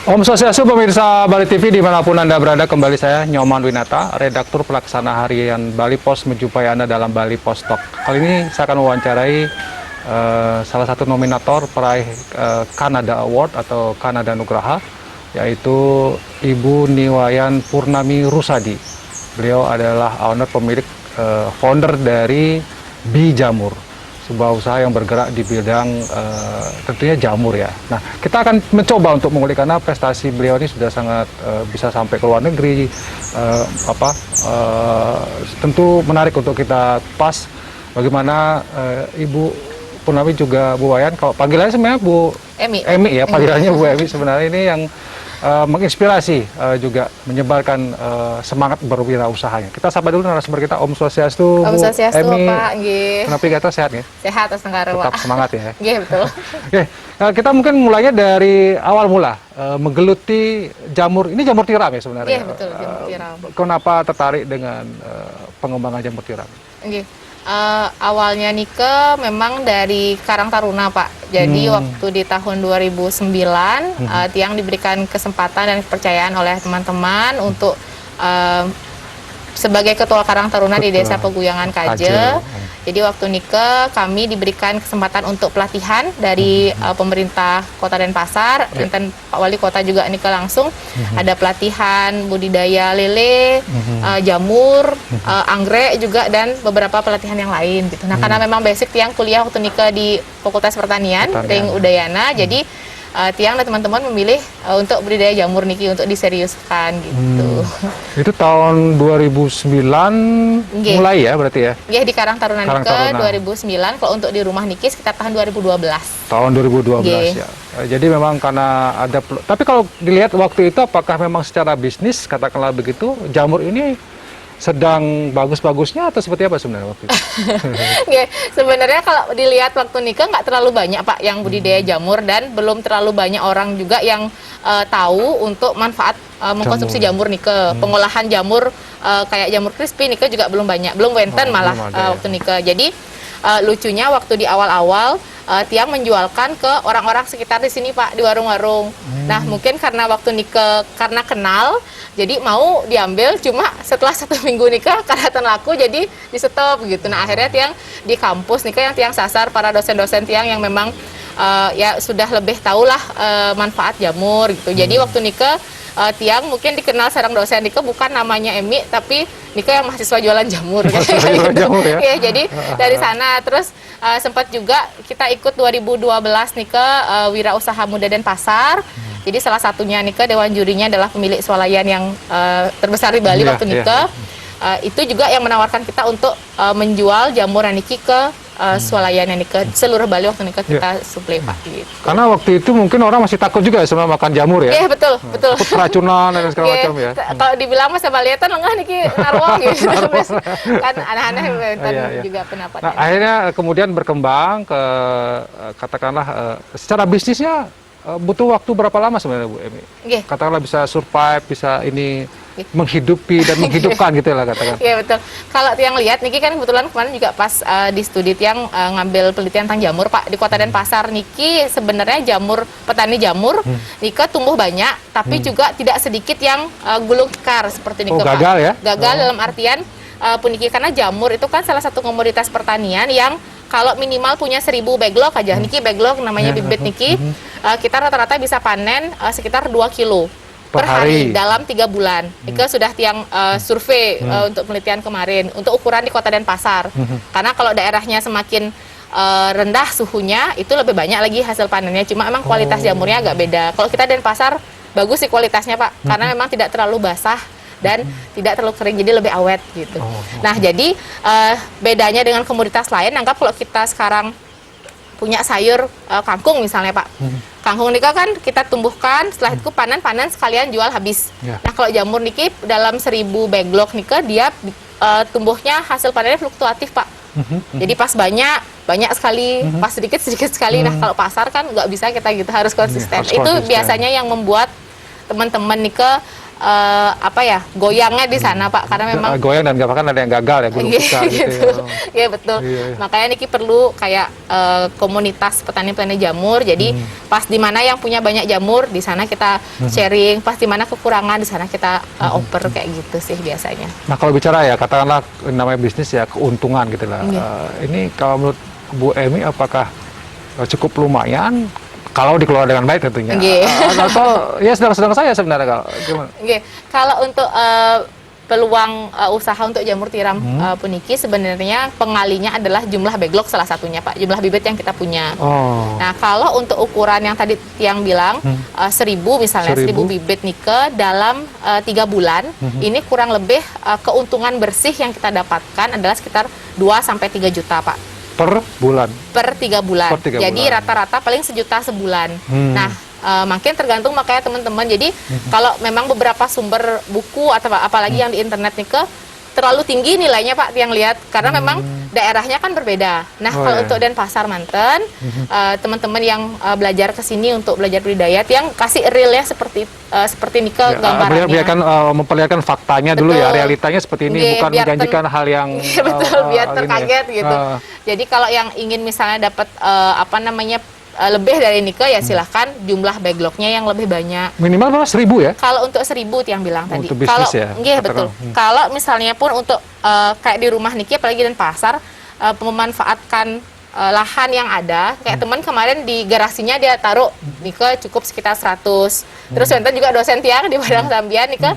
Om Swastiastu pemirsa Bali TV dimanapun Anda berada, kembali saya Nyoman Winata, redaktur pelaksana harian Bali Pos menjumpai Anda dalam Bali Pos Talk. Kali ini saya akan mewawancarai salah satu nominator peraih Kanada Award atau Kanada Nugraha, yaitu Ibu Niwayan Purnami Rusadi. Beliau adalah pemilik founder dari Bi Jamur, sebuah usaha yang bergerak di bidang tentunya jamur ya. Nah, kita akan mencoba untuk mengulik karena prestasi beliau ini sudah sangat bisa sampai ke luar negeri. Tentu menarik untuk kita pas bagaimana Ibu Purnami juga Bu Wayan, kalau panggilannya sebenarnya Bu Emi ya, panggilannya Bu Emi sebenarnya ini yang menginspirasi juga menyebarkan semangat berwirausahanya. Kita sapa dulu narasumber kita, Om Swastiastu. Om Swastiastu, Pak. Kenapa kita sehat ya? Sehat, Tenggara, Tetap semangat ya. Iya, betul. Oke, kita mungkin mulainya dari awal mula, menggeluti jamur. Ini jamur tiram ya sebenarnya? Iya, betul, jamur tiram. Kenapa tertarik dengan pengembangan jamur tiram? Awalnya Nike memang dari Karang Taruna, Pak. Jadi waktu di tahun 2009 Tiang diberikan kesempatan dan kepercayaan oleh teman-teman untuk sebagai ketua Karang Taruna di Desa Peguyangan Kaje. Jadi waktu Nike kami diberikan kesempatan untuk pelatihan dari pemerintah Kota Denpasar, dan Pak Wali Kota juga Nike langsung ada pelatihan budidaya lele, jamur, anggrek juga, dan beberapa pelatihan yang lain gitu. Nah, karena memang basic Tiang kuliah waktu Nike di Fakultas Pertanian, Ring Udayana, jadi Tiang dan teman-teman memilih untuk budidaya jamur niki untuk diseriuskan gitu. Itu tahun 2009 mulai ya berarti ya? Iya, di Karang Taruna Nike 2009. Kalau untuk di rumah niki sekitar tahun 2012. Tahun 2012 ya. Jadi memang karena ada, tapi kalau dilihat waktu itu apakah memang secara bisnis katakanlah begitu, jamur ini sedang bagus-bagusnya atau seperti apa sebenarnya waktu itu? Sebenarnya kalau dilihat waktu Nike nggak terlalu banyak, Pak, yang budidaya jamur, dan belum terlalu banyak orang juga yang tahu untuk manfaat mengkonsumsi jamur Nike. Pengolahan jamur kayak jamur crispy Nike juga belum banyak, belum wenten malah waktu Nike. Jadi lucunya waktu di awal-awal Tiang menjualkan ke orang-orang sekitar di sini, Pak, di warung-warung. Nah, mungkin karena waktu Nike karena kenal, jadi mau diambil, cuma setelah 1 minggu nikah karena laku, jadi di stop gitu. Nah, akhirnya Tiang di kampus Nike yang Tiang sasar para dosen-dosen Tiang yang memang ya sudah lebih tahulah manfaat jamur gitu. Jadi waktu Nike Tiang mungkin dikenal seorang dosen Nike bukan namanya Emi, tapi Nike yang mahasiswa jualan jamur. Jamur ya? Ya, jadi dari sana terus sempat juga kita ikut 2012 Nike Wirausaha Muda Denpasar. Jadi salah satunya Nike dewan jurinya adalah pemilik swalayan yang terbesar di Bali waktu Nike. Itu juga yang menawarkan kita untuk menjual jamur Nike ke swalayan Nike seluruh Bali waktu Nike kita suplai, Pak. Gitu. Karena waktu itu mungkin orang masih takut juga sama makan jamur ya? Iya, betul, betul. Takut keracunan dan segala macam ya? Kalau dibilang masa Baliatan lengah Niki narwong gitu. Kan aneh-aneh juga pendapatnya. Nah, akhirnya kemudian berkembang ke katakanlah secara bisnisnya butuh waktu berapa lama sebenarnya Bu Emi? Katakanlah bisa survive, bisa ini menghidupi dan menghidupkan gitu lah katakan. Iya, betul. Kalau Tiang lihat Niki kan kebetulan kemarin juga pas di studi Tiang ngambil penelitian tentang jamur, Pak, di Kota Denpasar. Niki sebenarnya jamur, petani jamur Niki tumbuh banyak, tapi juga tidak sedikit yang gulung tikar seperti Niki, Pak. Gagal ya? Gagal dalam artian puniki, karena jamur itu kan salah satu komoditas pertanian yang kalau minimal punya 1000 backlog aja, Niki backlog namanya bibit Niki, kita rata-rata bisa panen sekitar 2 kilo per hari dalam 3 bulan. Niki sudah Tiang survei untuk penelitian kemarin untuk ukuran di Kota Denpasar. Karena kalau daerahnya semakin rendah suhunya, itu lebih banyak lagi hasil panennya. Cuma emang kualitas jamurnya agak beda. Kalau kita Denpasar bagus sih kualitasnya, Pak, karena memang tidak terlalu basah dan tidak terlalu kering, jadi lebih awet gitu. Nah, jadi bedanya dengan komoditas lain, anggap kalau kita sekarang punya sayur kangkung misalnya, Pak. Kangkung Niki kan kita tumbuhkan, setelah itu panen sekalian jual habis. Nah, kalau jamur Niki dalam 1000 backlog Niki dia tumbuhnya hasil panennya fluktuatif, Pak. Jadi pas banyak sekali, pas sedikit sekali. Nah, kalau pasar kan nggak bisa kita gitu, harus konsisten. Itu biasanya yang membuat teman-teman Niki apa ya, goyangnya di sana Pak, karena memang goyang dan bahkan ada yang gagal ya, gulung tikar gitu ya. Iya betul. Makanya Niki perlu kayak komunitas petani-petani jamur. Jadi pas di mana yang punya banyak jamur, di sana kita sharing. Pas di mana kekurangan, di sana kita oper kayak gitu sih biasanya. Nah kalau bicara ya, katakanlah namanya bisnis ya, keuntungan gitu lah. Ini kalau menurut Bu Emi apakah cukup lumayan? Kalau dikelola dengan baik tentunya. Atau ya sedang-sedang saya sebenarnya kalau gimana? Kalau untuk peluang usaha untuk jamur tiram puniki sebenarnya pengalinya adalah jumlah backlog salah satunya Pak, jumlah bibit yang kita punya. Nah kalau untuk ukuran yang tadi yang bilang 1000 misalnya 1000 bibit nike dalam 3 bulan, ini kurang lebih keuntungan bersih yang kita dapatkan adalah sekitar 2-3 juta Pak. Per bulan? Per 3 bulan. Jadi rata-rata paling 1 juta sebulan. Nah, makin tergantung makanya teman-teman. Jadi kalau memang beberapa sumber buku atau apalagi yang di internet nih terlalu tinggi nilainya Pak yang lihat, karena memang daerahnya kan berbeda. Nah, kalau untuk Denpasar Banten, teman-teman yang belajar ke sini untuk belajar budidaya yang kasih real ya seperti Nike gambarannya. Biarkan memperlihatkan faktanya dulu ya, realitanya seperti ini, bukan menjanjikan hal yang betul, biar terkaget gitu. Jadi kalau yang ingin misalnya dapat apa namanya lebih dari Nike ya silahkan jumlah backlognya yang lebih banyak. Minimal berapa? 1000 ya? Kalau untuk 1000 yang bilang tadi. Untuk bisnis ya? Betul. Kalau misalnya pun untuk kayak di rumah Nike apalagi Denpasar memanfaatkan lahan yang ada, kayak teman kemarin di garasinya dia taruh Nike cukup sekitar 100. Terus Wenten juga dosen tiang di Padang Sambian Nike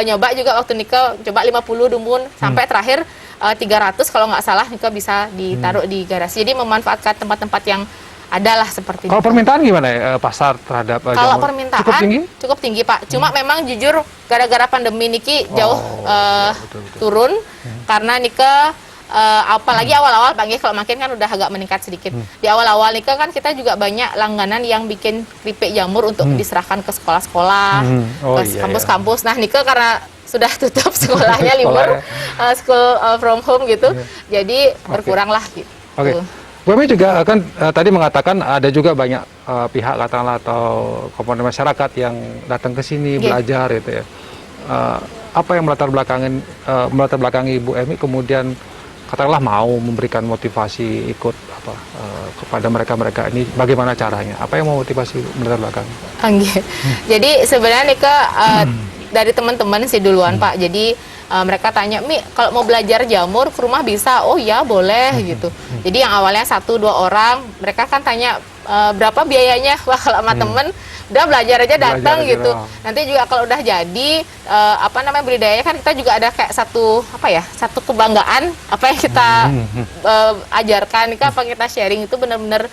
nyoba juga waktu Nike coba 50 dumun sampai terakhir 300 kalau nggak salah Nike bisa ditaruh di garasi. Jadi memanfaatkan tempat-tempat yang adalah seperti kalau permintaan gimana ya pasar terhadap kalau permintaan cukup tinggi Pak. Cuma memang jujur gara-gara pandemi niki jauh turun karena Nike apalagi awal-awal panggil kalau makin kan udah agak meningkat sedikit. Di awal-awal Nike kan kita juga banyak langganan yang bikin keripik jamur untuk diserahkan ke sekolah-sekolah, ke kampus-kampus. Nah Nike karena sudah tutup sekolahnya libur, school from home gitu, jadi berkurang lah gitu. Bu Emi juga kan tadi mengatakan ada juga banyak pihak katakanlah atau komponen masyarakat yang datang ke sini belajar gitu ya. Apa yang melatar belakangi Bu Emi kemudian katakanlah mau memberikan motivasi ikut kepada mereka ini, bagaimana caranya? Apa yang memotivasi melatar belakang? Jadi sebenarnya Nike dari teman-teman sih duluan Pak. Jadi mereka tanya, Mi, kalau mau belajar jamur ke rumah bisa? Oh ya, boleh gitu. Jadi yang awalnya 1-2 orang, mereka kan tanya berapa biayanya? Wah, kalau sama temen, udah belajar aja datang gitu. Nanti juga kalau udah jadi, apa namanya budidaya kan kita juga ada kayak satu kebanggaan apa yang kita ajarkan, apa kita sharing itu benar-benar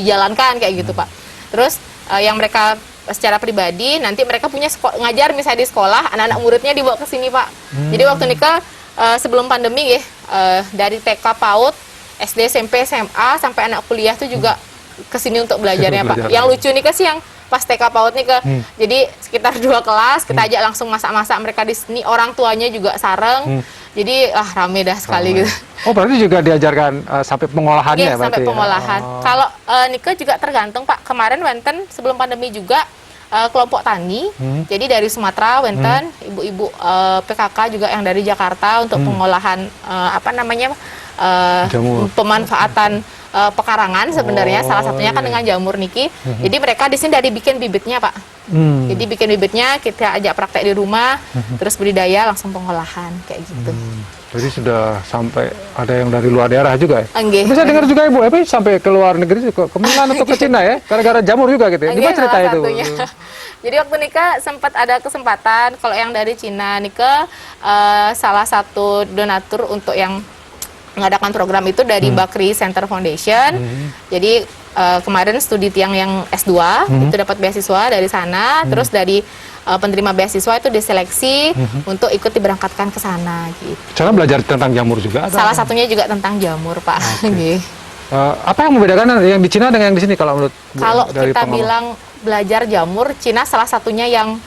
dijalankan kayak gitu Pak. Terus yang mereka secara pribadi nanti mereka punya ngajar misalnya di sekolah, anak-anak muridnya dibawa ke sini Pak. Jadi waktu nikah sebelum pandemi ya, dari TK PAUD, SD, SMP, SMA sampai anak kuliah tuh juga ke sini untuk belajarnya Pak. Yang lucu nih sih yang pas TK PAUD nih jadi sekitar 2 kelas kita ajak langsung masak-masak mereka di sini, orang tuanya juga sareng. Jadi rame dah sekali gitu. Oh berarti juga diajarkan sampai pengolahannya ya? Sampai pengolahan. Kalau Nike juga tergantung Pak. Kemarin Wenten sebelum pandemi juga kelompok tani. Jadi dari Sumatera Wenten, ibu-ibu PKK juga yang dari Jakarta untuk pengolahan pemanfaatan pekarangan sebenarnya salah satunya kan dengan jamur niki. Jadi mereka di sini dari bikin bibitnya Pak. Jadi bikin bibitnya kita ajak praktek di rumah, terus budidaya langsung pengolahan kayak gitu. Jadi sudah sampai ada yang dari luar daerah juga ya? Bisa dengar juga Ibu, sampai ke luar negeri, ke Milan atau ke Cina ya? Gara-gara jamur juga gitu ya? Gimana cerita itu? Jadi waktu nikah sempat ada kesempatan, kalau yang dari Cina nikah salah satu donatur untuk yang mengadakan program itu dari Bakri Center Foundation. Jadi kemarin studi tiang yang S2 itu dapat beasiswa dari sana, terus dari penerima beasiswa itu diseleksi untuk ikut diberangkatkan ke sana gitu. Cara belajar tentang jamur juga? Salah satunya juga tentang jamur Pak. Apa yang membedakan yang di Cina dengan yang di sini kalau menurut kita bilang belajar jamur, Cina salah satunya yang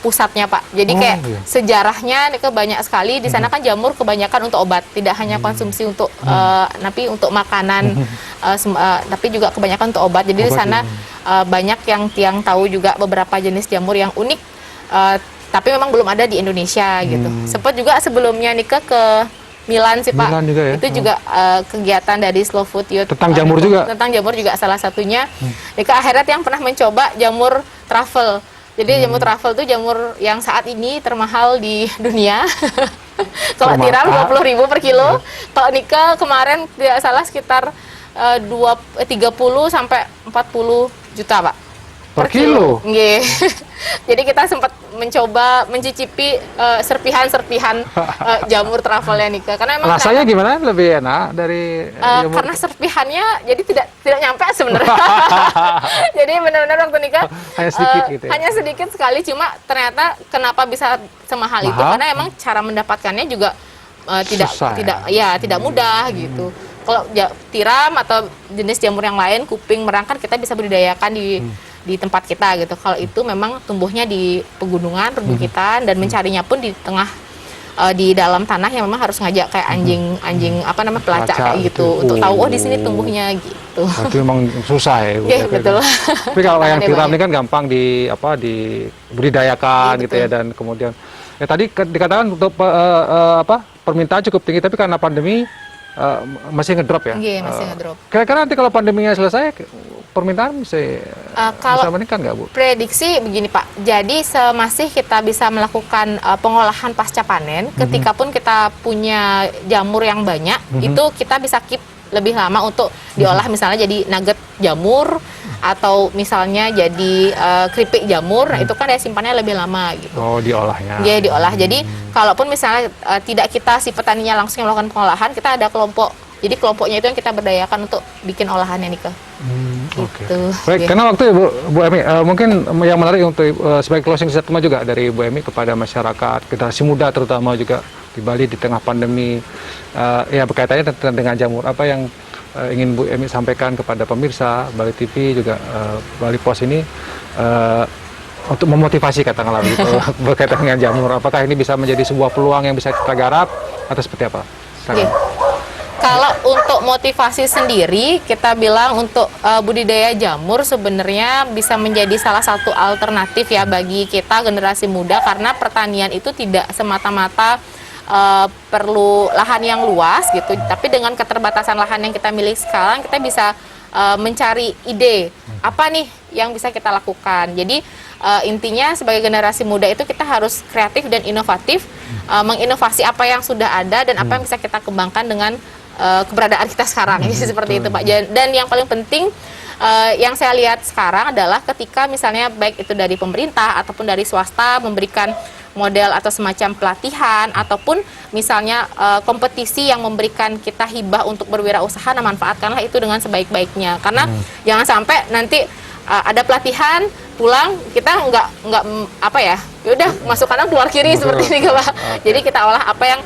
pusatnya Pak. Jadi kayak sejarahnya banyak sekali di sana kan jamur kebanyakan untuk obat, tidak hanya konsumsi untuk tapi untuk makanan, tapi juga kebanyakan untuk obat. Jadi di sana banyak yang tiang tahu juga beberapa jenis jamur yang unik. tapi memang belum ada di Indonesia gitu. Sempat juga sebelumnya Nika ke Milan sih Pak. Milan juga ya? Itu juga kegiatan dari Slow Food Youth. Tentang jamur juga? Tentang jamur juga salah satunya. Nika akhirat yang pernah mencoba jamur truffle. Jadi jamur truffle itu jamur yang saat ini termahal di dunia. Kalau tiram 20.000 per kilo. Kalau Nika kemarin tidak salah sekitar 30 sampai 40 juta Pak. Per kilo? Nggih. Jadi kita sempat mencoba mencicipi serpihan-serpihan jamur truffle-nya Nika. Karena emang rasanya gimana? Lebih enak dari jamur? karena serpihannya jadi tidak nyampe sebenarnya. Jadi benar-benar waktu Nika Hanya sedikit gitu ya? hanya sedikit sekali, cuma ternyata kenapa bisa semahal itu Mahal? karena emang cara mendapatkannya juga tidak Susah, tidak mudah gitu. Kalau tiram atau jenis jamur yang lain, kuping, merang kan kita bisa budidayakan di tempat kita gitu. Kalau itu memang tumbuhnya di pegunungan, perbukitan, dan mencarinya pun di tengah di dalam tanah yang memang harus ngajak kayak anjing apa namanya pelacak kayak gitu untuk tahu oh di sini tumbuhnya gitu. Berarti memang susah ya. Iya betul. Tapi kalau yang tiram ini kan gampang dibudidayakan gitu ya, dan kemudian ya tadi dikatakan untuk permintaan cukup tinggi, tapi karena pandemi masih ngedrop ya. Iya, masih ngedrop. Kira-kira nanti kalau pandeminya selesai permintaan bisa meningkat nggak Bu? Prediksi begini Pak, jadi semasih kita bisa melakukan pengolahan pasca panen, ketika pun kita punya jamur yang banyak, itu kita bisa keep lebih lama untuk diolah, misalnya jadi nugget jamur atau misalnya jadi keripik jamur, itu kan ya simpannya lebih lama gitu. Oh, diolahnya. Iya, diolah. Jadi kalaupun misalnya tidak kita si petaninya langsung melakukan pengolahan, kita ada kelompok. Jadi kelompoknya itu yang kita berdayakan untuk bikin olahannya Nika. Gitu. Baik, karena waktu ya Bu Emi, mungkin yang menarik untuk sebagai closing statement juga dari Bu Emi kepada masyarakat, generasi muda terutama juga di Bali di tengah pandemi, ya berkaitannya dengan jamur, apa yang ingin Bu Emi sampaikan kepada pemirsa Bali TV juga Bali Pos ini untuk memotivasi katakanlah begitu berkaitan dengan jamur, apakah ini bisa menjadi sebuah peluang yang bisa kita garap atau seperti apa? Kalau untuk motivasi sendiri, kita bilang untuk budidaya jamur sebenarnya bisa menjadi salah satu alternatif ya bagi kita generasi muda, karena pertanian itu tidak semata-mata perlu lahan yang luas gitu, tapi dengan keterbatasan lahan yang kita miliki sekarang, kita bisa mencari ide apa nih yang bisa kita lakukan. Jadi intinya sebagai generasi muda itu kita harus kreatif dan inovatif, menginovasi apa yang sudah ada dan apa yang bisa kita kembangkan dengan keberadaan kita sekarang. Jadi seperti itu Pak. Dan yang paling penting yang saya lihat sekarang adalah ketika misalnya baik itu dari pemerintah ataupun dari swasta memberikan model atau semacam pelatihan ataupun misalnya kompetisi yang memberikan kita hibah untuk berwirausaha, nah manfaatkanlah itu dengan sebaik-baiknya, karena jangan sampai nanti ada pelatihan pulang kita nggak apa ya udah masuk kanan keluar kiri seperti ini Pak. Jadi kita olah apa yang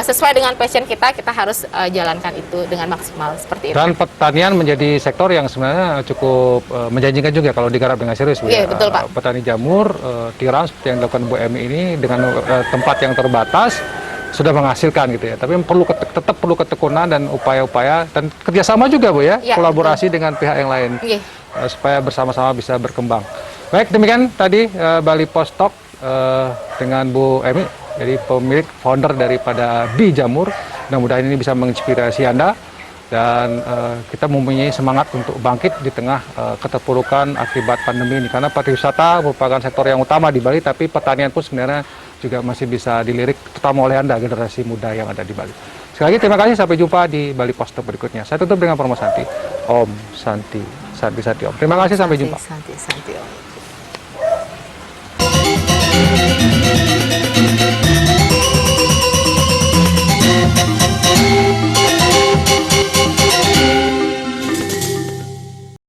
sesuai dengan passion kita harus jalankan itu dengan maksimal seperti itu. Dan pertanian menjadi sektor yang sebenarnya cukup menjanjikan juga kalau digarap dengan serius Bu. Iya, betul Pak. Petani jamur, tiram seperti yang dilakukan Bu Emi ini dengan tempat yang terbatas sudah menghasilkan gitu ya. Tapi tetap perlu ketekunan dan upaya-upaya dan kerjasama juga Bu ya, kolaborasi dengan pihak yang lain supaya bersama-sama bisa berkembang. Baik, demikian tadi Bali Pos Talk dengan Bu Emi, jadi pemilik founder daripada Bi Jamur. Mudah-mudahan ini bisa menginspirasi Anda dan kita mempunyai semangat untuk bangkit di tengah keterpurukan akibat pandemi ini, karena pariwisata merupakan sektor yang utama di Bali, tapi pertanian pun sebenarnya juga masih bisa dilirik terutama oleh Anda generasi muda yang ada di Bali. Sekali lagi terima kasih, sampai jumpa di Bali Pos Talk berikutnya. Saya tutup dengan Promo Santi. Om Santi, Santi Santi Om. Terima kasih, sampai jumpa. Santi Om.